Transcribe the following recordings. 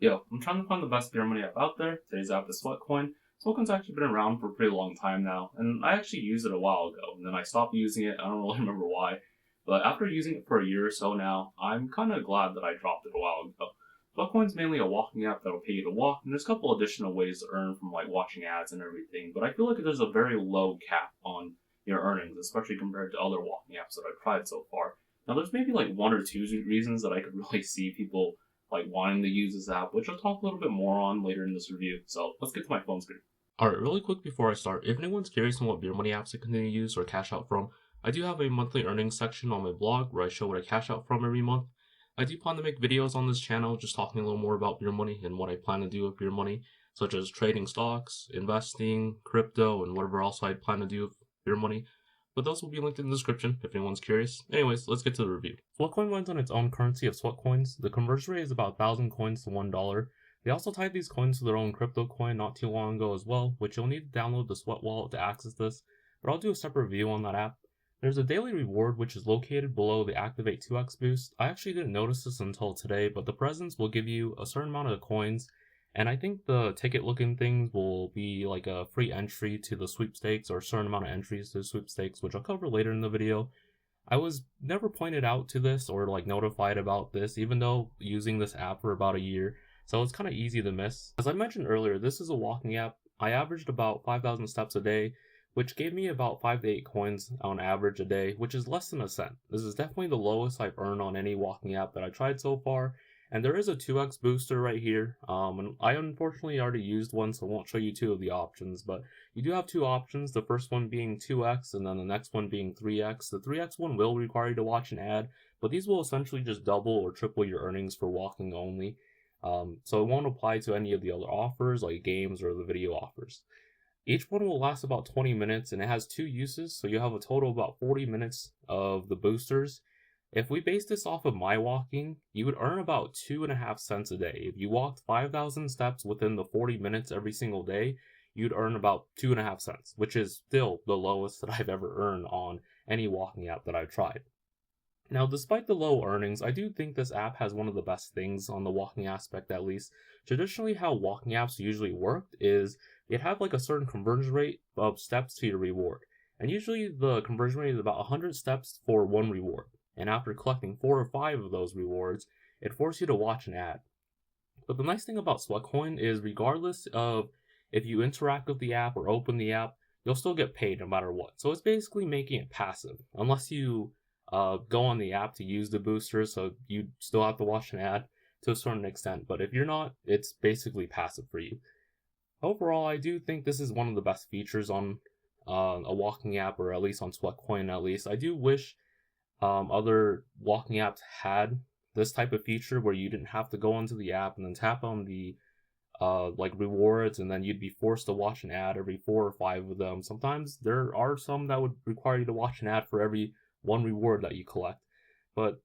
Yo, I'm trying to find the best Beermoney app out there. Today's app is Sweatcoin. Sweatcoin's actually been around for a pretty long time now, and I actually used it a while ago, and then I stopped using it. I don't really remember why. But after using it for a year or so now, I'm kind of glad that I dropped it a while ago. Sweatcoin's mainly a walking app that'll pay you to walk, and there's a couple additional ways to earn from like watching ads and everything, but I feel like there's a very low cap on your earnings, especially compared to other walking apps that I've tried so far. Now, there's maybe like one or two reasons that I could really see people like wanting to use this app, which I'll talk a little bit more on later in this review. So let's get to my phone screen. Alright, really quick before I start, if anyone's curious on what Beermoney apps to continue to use or cash out from, I do have a monthly earnings section on my blog where I show what I cash out from every month. I do plan to make videos on this channel just talking a little more about Beermoney and what I plan to do with Beermoney, such as trading stocks, investing, crypto, and whatever else I plan to do with Beermoney. But those will be linked in the description if anyone's curious. Anyways, let's get to the review. Sweatcoin runs on its own currency of Sweatcoins. The conversion rate is about 1,000 coins to $1. They also tied these coins to their own crypto coin not too long ago as well, which you'll need to download the Sweat wallet to access this, but I'll do a separate review on that app. There's a daily reward which is located below the Activate 2x boost. I actually didn't notice this until today, but the presents will give you a certain amount of coins, and I think the ticket looking things will be like a free entry to the sweepstakes or a certain amount of entries to the sweepstakes, which I'll cover later in the video. I was never pointed out to this or like notified about this, even though using this app for about a year, so it's kind of easy to miss. As I mentioned earlier, this is a walking app. I averaged about 5,000 steps a day, which gave me about 5 to 8 coins on average a day, which is less than a cent. This is definitely the lowest I've earned on any walking app that I tried so far. And there is a 2x booster right here, and I unfortunately already used one, so I won't show you two of the options, but you do have two options, the first one being 2x, and then the next one being 3x. The 3x one will require you to watch an ad, but these will essentially just double or triple your earnings for walking only. So it won't apply to any of the other offers, like games or the video offers. Each one will last about 20 minutes, and it has two uses, so you have a total of about 40 minutes of the boosters. If we base this off of my walking, you would earn about 2.5 cents a day. If you walked 5,000 steps within the 40 minutes every single day, you'd earn about 2.5 cents, which is still the lowest that I've ever earned on any walking app that I've tried. Now, despite the low earnings, I do think this app has one of the best things on the walking aspect, at least. Traditionally, how walking apps usually worked is they'd have like a certain conversion rate of steps to your reward. And usually the conversion rate is about 100 steps for one reward. And after collecting 4 or 5 of those rewards, it forces you to watch an ad. But the nice thing about Sweatcoin is regardless of if you interact with the app or open the app, you'll still get paid no matter what. So it's basically making it passive. Unless you go on the app to use the booster, so you still have to watch an ad to a certain extent. But if you're not, it's basically passive for you. Overall, I do think this is one of the best features on a walking app, or at least on Sweatcoin at least. I do wish other walking apps had this type of feature where you didn't have to go onto the app and then tap on the like rewards, and then you'd be forced to watch an ad every 4 or 5 of them. Sometimes there are some that would require you to watch an ad for every one reward that you collect. But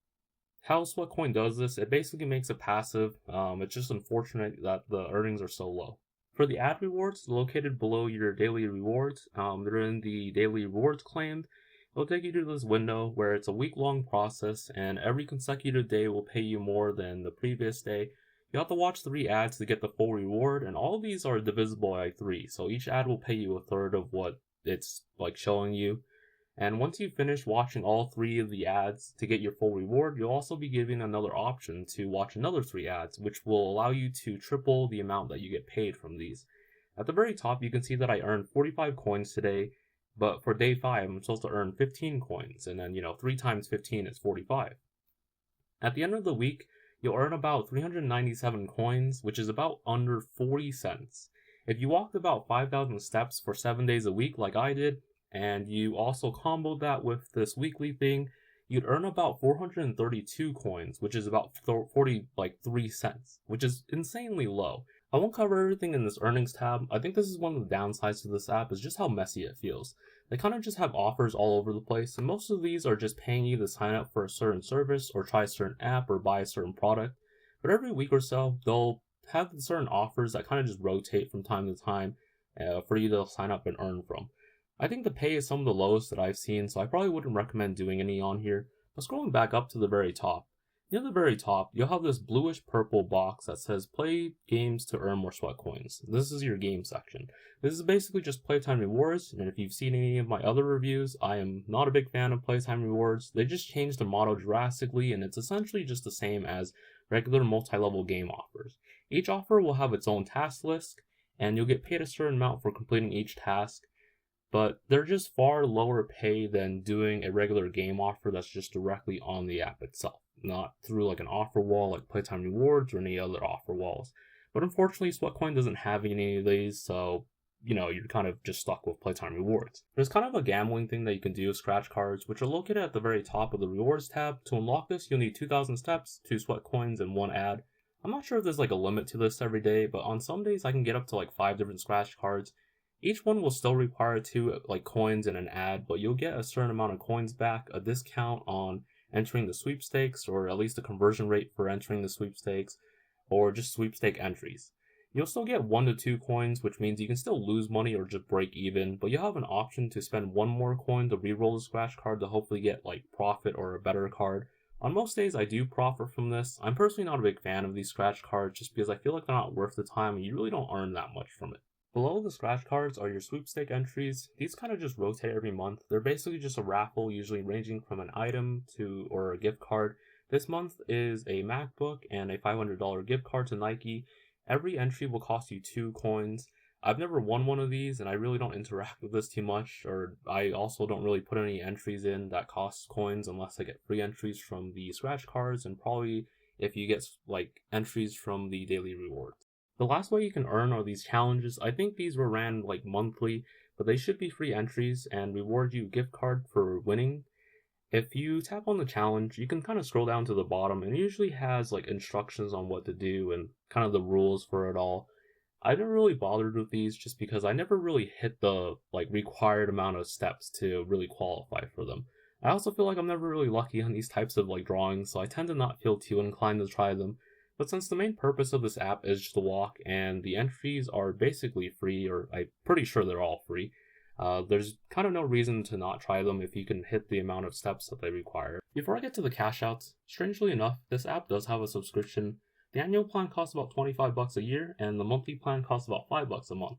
how Sweatcoin does this, it basically makes it passive. It's just unfortunate that the earnings are so low. For the ad rewards, located below your daily rewards, they're in the daily rewards claimed. It'll take you to this window where it's a week-long process, and every consecutive day will pay you more than the previous day. You have to watch 3 ads to get the full reward, and all of these are divisible by 3, so each ad will pay you a third of what it's like showing you. And once you finish watching all 3 of the ads to get your full reward, you'll also be given another option to watch another 3 ads, which will allow you to triple the amount that you get paid from these. At the very top, you can see that I earned 45 coins today, but for day 5, I'm supposed to earn 15 coins, and then, 3 times 15 is 45. At the end of the week, you'll earn about 397 coins, which is about under 40 cents. If you walked about 5,000 steps for 7 days a week like I did, and you also comboed that with this weekly thing, you'd earn about 432 coins, which is about 43 cents, which is insanely low. I won't cover everything in this earnings tab. I think this is one of the downsides to this app, is just how messy it feels. They kind of just have offers all over the place, and most of these are just paying you to sign up for a certain service or try a certain app or buy a certain product. But every week or so, they'll have certain offers that kind of just rotate from time to time for you to sign up and earn from. I think the pay is some of the lowest that I've seen, so I probably wouldn't recommend doing any on here. But scrolling back up to the very top, Near the very top, you'll have this bluish purple box that says play games to earn more sweat coins. This is your game section. This is basically just playtime rewards, and if you've seen any of my other reviews, I am not a big fan of playtime rewards. They just changed the model drastically, and it's essentially just the same as regular multi-level game offers. Each offer will have its own task list, and you'll get paid a certain amount for completing each task, but they're just far lower pay than doing a regular game offer that's just directly on the app itself, not through like an offer wall like Playtime Rewards or any other offer walls. But unfortunately, Sweatcoin doesn't have any of these, so you're kind of just stuck with Playtime Rewards. There's kind of a gambling thing that you can do with scratch cards, which are located at the very top of the rewards tab. To unlock this, you'll need 2,000 steps, 2 Sweatcoins, and 1 ad. I'm not sure if there's like a limit to this every day, but on some days I can get up to like 5 different scratch cards. Each one will still require 2 like coins and an ad, but you'll get a certain amount of coins back, a discount on entering the sweepstakes, or at least a conversion rate for entering the sweepstakes, or just sweepstake entries. You'll still get 1 to 2 coins, which means you can still lose money or just break even, but you'll have an option to spend 1 more coin to reroll the scratch card to hopefully get like profit or a better card. On most days, I do profit from this. I'm personally not a big fan of these scratch cards just because I feel like they're not worth the time and you really don't earn that much from it. Below the scratch cards are your sweepstake entries. These kind of just rotate every month. They're basically just a raffle, usually ranging from an item to or a gift card. This month is a MacBook and a $500 gift card to Nike. Every entry will cost you 2 coins. I've never won one of these and I really don't interact with this too much, or I also don't really put any entries in that cost coins unless I get free entries from the scratch cards, and probably if you get like entries from the daily rewards. The last way you can earn are these challenges. I think these were ran like monthly, but they should be free entries and reward you gift card for winning. If you tap on the challenge, you can kind of scroll down to the bottom and it usually has like instructions on what to do and kind of the rules for it all. I never really bothered with these just because I never really hit the like required amount of steps to really qualify for them. I also feel like I'm never really lucky on these types of like drawings, so I tend to not feel too inclined to try them. But since the main purpose of this app is just to walk and the entries are basically free, or I'm pretty sure they're all free, there's kind of no reason to not try them if you can hit the amount of steps that they require. Before I get to the cash outs, strangely enough, this app does have a subscription. The annual plan costs about $25 a year, and the monthly plan costs about $5 a month.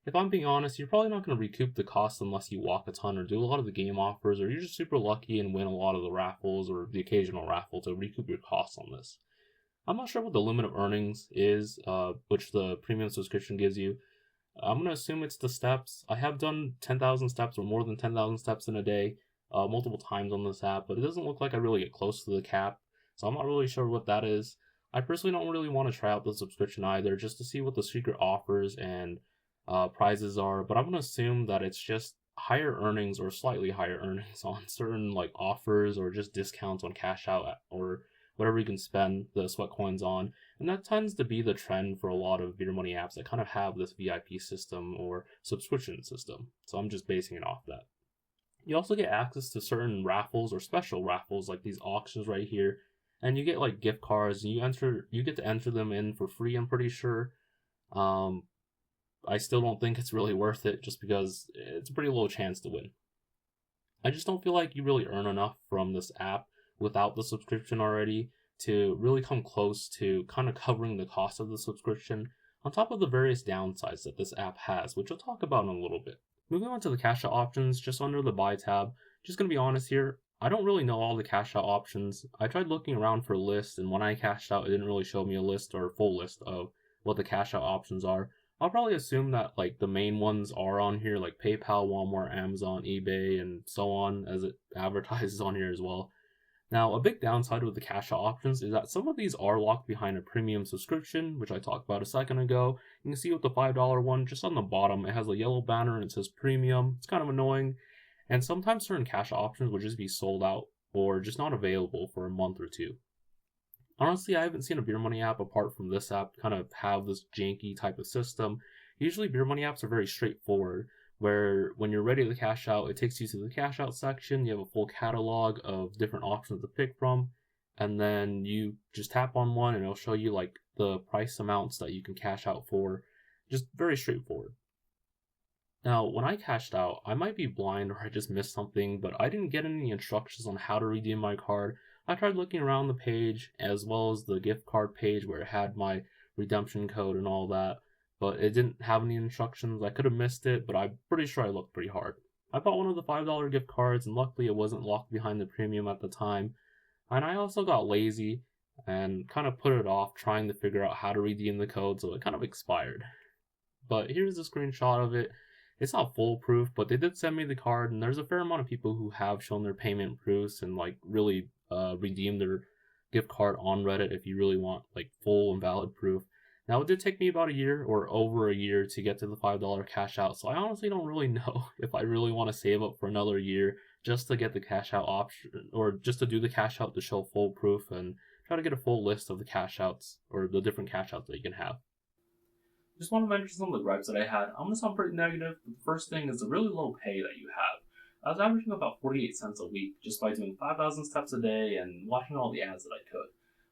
If I'm being honest, you're probably not going to recoup the cost unless you walk a ton or do a lot of the game offers, or you're just super lucky and win a lot of the raffles or the occasional raffle to recoup your costs on this. I'm not sure what the limit of earnings is, which the premium subscription gives you. I'm going to assume it's the steps. I have done 10,000 steps or more than 10,000 steps in a day multiple times on this app, but it doesn't look like I really get close to the cap, so I'm not really sure what that is. I personally don't really want to try out the subscription either, just to see what the secret offers and prizes are, but I'm going to assume that it's just higher earnings or slightly higher earnings on certain like offers or just discounts on cash out or whatever you can spend the sweat coins on. And that tends to be the trend for a lot of Beermoney apps that kind of have this VIP system or subscription system. So I'm just basing it off that. You also get access to certain raffles or special raffles like these auctions right here. And you get like gift cards and you get to enter them in for free, I'm pretty sure. I still don't think it's really worth it just because it's a pretty low chance to win. I just don't feel like you really earn enough from this app without the subscription already to really come close to kind of covering the cost of the subscription, on top of the various downsides that this app has, which I'll talk about in a little bit. Moving on to the cash out options, just under the buy tab, just going to be honest here, I don't really know all the cash out options. I tried looking around for lists, and when I cashed out, it didn't really show me a list or a full list of what the cash out options are. I'll probably assume that like the main ones are on here, like PayPal, Walmart, Amazon, eBay, and so on, as it advertises on here as well. Now, a big downside with the cash out options is that some of these are locked behind a premium subscription, which I talked about a second ago. You can see with the $5 one, just on the bottom, it has a yellow banner and it says premium. It's kind of annoying. And sometimes certain cash out options will just be sold out or just not available for a month or two. Honestly, I haven't seen a Beermoney app apart from this app kind of have this janky type of system. Usually Beermoney apps are very straightforward, where when you're ready to cash out, it takes you to the cash out section. You have a full catalog of different options to pick from, and then you just tap on one and it'll show you like the price amounts that you can cash out for. Just very straightforward. Now, when I cashed out, I might be blind or I just missed something, but I didn't get any instructions on how to redeem my card. I tried looking around the page as well as the gift card page where it had my redemption code and all that, but it didn't have any instructions. I could have missed it, but I'm pretty sure I looked pretty hard. I bought one of the $5 gift cards, and luckily it wasn't locked behind the premium at the time. And I also got lazy and kind of put it off trying to figure out how to redeem the code, so it kind of expired. But here's a screenshot of it. It's not foolproof, but they did send me the card, and there's a fair amount of people who have shown their payment proofs and like really redeemed their gift card on Reddit if you really want like full and valid proof. Now it did take me about a year or over a year to get to the $5 cash out, so I honestly don't really know if I really want to save up for another year just to get the cash out option, or just to do the cash out to show full proof and try to get a full list of the cash outs or the different cash outs that you can have. Just want to mention some of the gripes that I had. I'm going to sound pretty negative, but the first thing is the really low pay that you have. I was averaging about 48 cents a week just by doing 5,000 steps a day and watching all the ads that I could.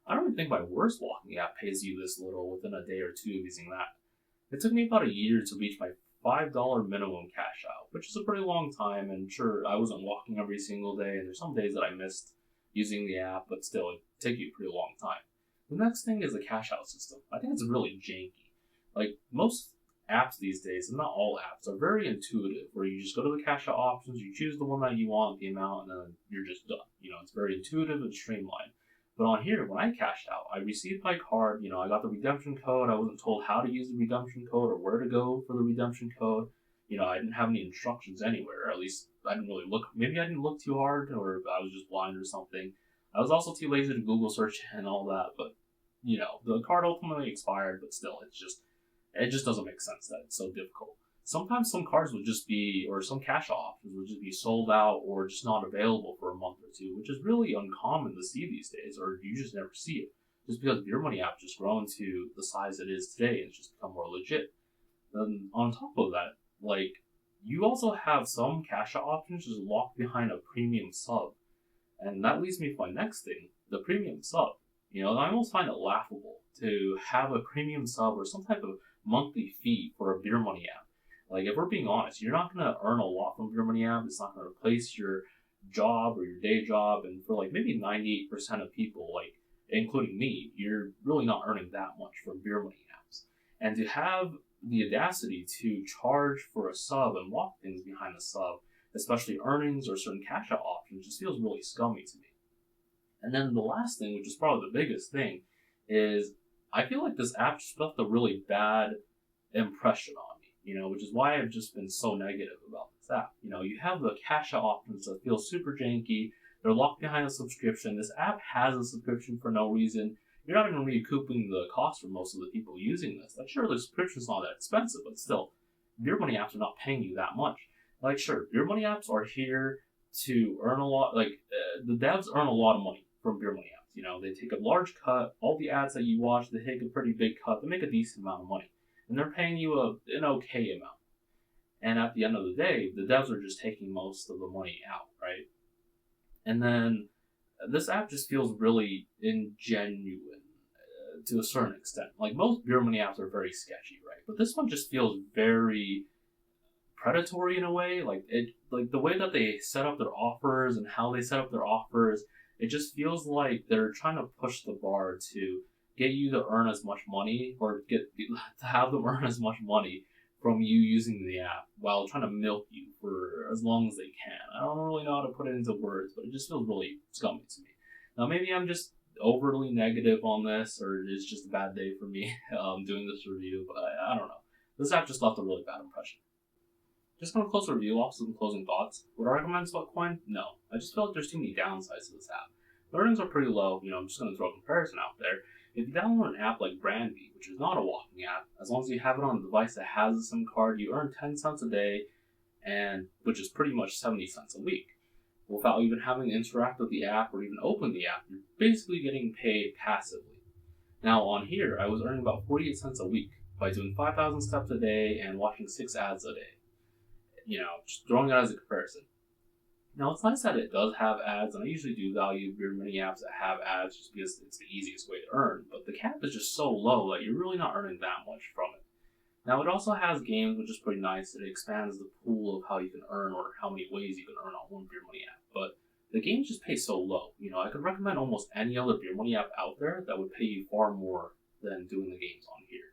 I don't even think my worst walking app pays you this little within a day or two of using that. It took me about a year to reach my $5 minimum cash out, which is a pretty long time, and sure, I wasn't walking every single day, and there's some days that I missed using the app, but still, it took you a pretty long time. The next thing is the cash out system. I think it's really janky. Like, most apps these days, and not all apps, are very intuitive, where you just go to the cash out options, you choose the one that you want, the amount, and then you're just done. It's very intuitive and streamlined. But on here, when I cashed out, I received my card, I got the redemption code, I wasn't told how to use the redemption code or where to go for the redemption code. I didn't have any instructions anywhere, or at least I didn't really look, maybe I didn't look too hard, or I was just blind or something. I was also too lazy to Google search and all that, but, the card ultimately expired, but still, it just doesn't make sense that it's so difficult. Sometimes some cards would just be, or some cash options would just be sold out or just not available for a month or two, which is really uncommon to see these days, or you just never see it. Just because Beermoney app just grown to the size it is today, it's just become more legit. Then on top of that, you also have some cash out options just locked behind a premium sub. And that leads me to my next thing, the premium sub. I almost find it laughable to have a premium sub or some type of monthly fee for a Beermoney app. If we're being honest, you're not going to earn a lot from Beermoney app. It's not going to replace your job or your day job. And for maybe 98% of people, including me, you're really not earning that much from Beermoney apps. And to have the audacity to charge for a sub and lock things behind the sub, especially earnings or certain cash out options, just feels really scummy to me. And then the last thing, which is probably the biggest thing, is I feel like this app just left a really bad impression on me, which is why I've just been so negative about this app. You have the cash out options that feel super janky. They're locked behind a subscription. This app has a subscription for no reason. You're not even recouping the cost for most of the people using this. Sure, the subscription's not that expensive, but still, Beermoney apps are not paying you that much. Sure, Beermoney apps are here to earn a lot. The devs earn a lot of money from Beermoney apps. They take a large cut. All the ads that you watch, they take a pretty big cut. They make a decent amount of money. And they're paying you an okay amount. And at the end of the day, the devs are just taking most of the money out, right? And then this app just feels really ingenuine to a certain extent. Most Beermoney apps are very sketchy, right? But this one just feels very predatory in a way. The way that they set up their offers and how they set up their offers, it just feels like they're trying to push the bar to get you to earn as much money, or to have them earn as much money from you using the app while trying to milk you for as long as they can. I don't really know how to put it into words, but it just feels really scummy to me. Now, maybe I'm just overly negative on this, or it's just a bad day for me doing this review, but I don't know. This app just left a really bad impression. Just going to close the review off some closing thoughts. Would I recommend Sweatcoin? No. I just feel like there's too many downsides to this app. The earnings are pretty low. I'm just going to throw a comparison out there. If you download an app like Brandy, which is not a walking app, as long as you have it on a device that has a SIM card, you earn 10 cents a day, and which is pretty much 70 cents a week. Without even having to interact with the app or even open the app, you're basically getting paid passively. Now on here, I was earning about 48 cents a week by doing 5,000 steps a day and watching 6 ads a day. Just throwing it as a comparison. Now, it's nice that it does have ads, and I usually do value Beermoney apps that have ads just because it's the easiest way to earn, but the cap is just so low that you're really not earning that much from it. Now, it also has games, which is pretty nice. It expands the pool of how you can earn or how many ways you can earn on one Beermoney app, but the games just pay so low. You know, I could recommend almost any other Beermoney app out there that would pay you far more than doing the games on here.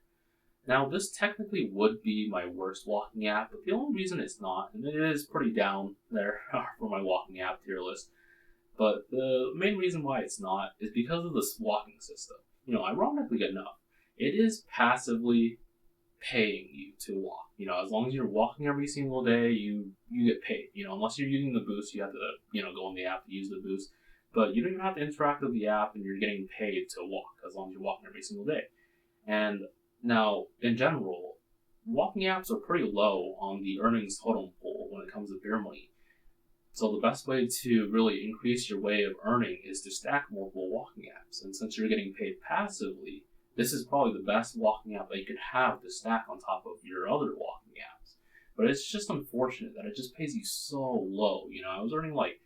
Now, this technically would be my worst walking app, but the only reason it's not, and it is pretty down there for my walking app tier list, but the main reason why it's not is because of this walking system. You know, ironically enough, it is passively paying you to walk. You know, as long as you're walking every single day, you get paid. You know, unless you're using the boost, you have to go on the app to use the boost. But you don't even have to interact with the app, and you're getting paid to walk as long as you're walking every single day. And now, in general, walking apps are pretty low on the earnings totem pole when it comes to Beermoney. So the best way to really increase your way of earning is to stack multiple walking apps. And since you're getting paid passively, this is probably the best walking app that you could have to stack on top of your other walking apps. But it's just unfortunate that it just pays you so low. You know, I was earning like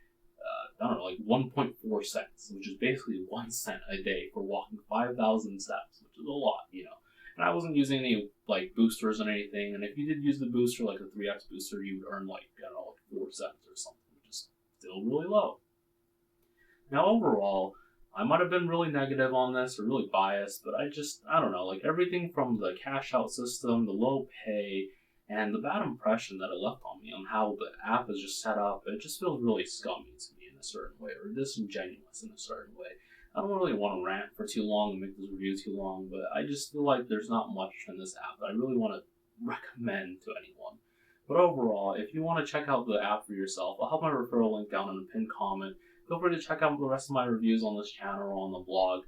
1.4 cents, which is basically 1 cent a day for walking 5,000 steps, which is a lot, you know. And I wasn't using any like boosters or anything. And if you did use the booster, like a 3x booster, you would earn like 4 cents or something, which is still really low. Now overall, I might have been really negative on this or really biased, but I don't know, like everything from the cash out system, the low pay, and the bad impression that it left on me on how the app is just set up, it just feels really scummy to me in a certain way, or disingenuous in a certain way. I don't really want to rant for too long and make this review too long, but I just feel like there's not much in this app that I really want to recommend to anyone. But overall, if you want to check out the app for yourself, I'll have my referral link down in the pinned comment. Feel free to check out the rest of my reviews on this channel or on the blog.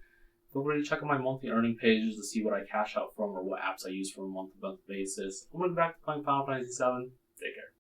Feel free to check out my monthly earning pages to see what I cash out from or what apps I use from a month-to-month basis. I'm going to be back to playing Final Fantasy VII. Take care.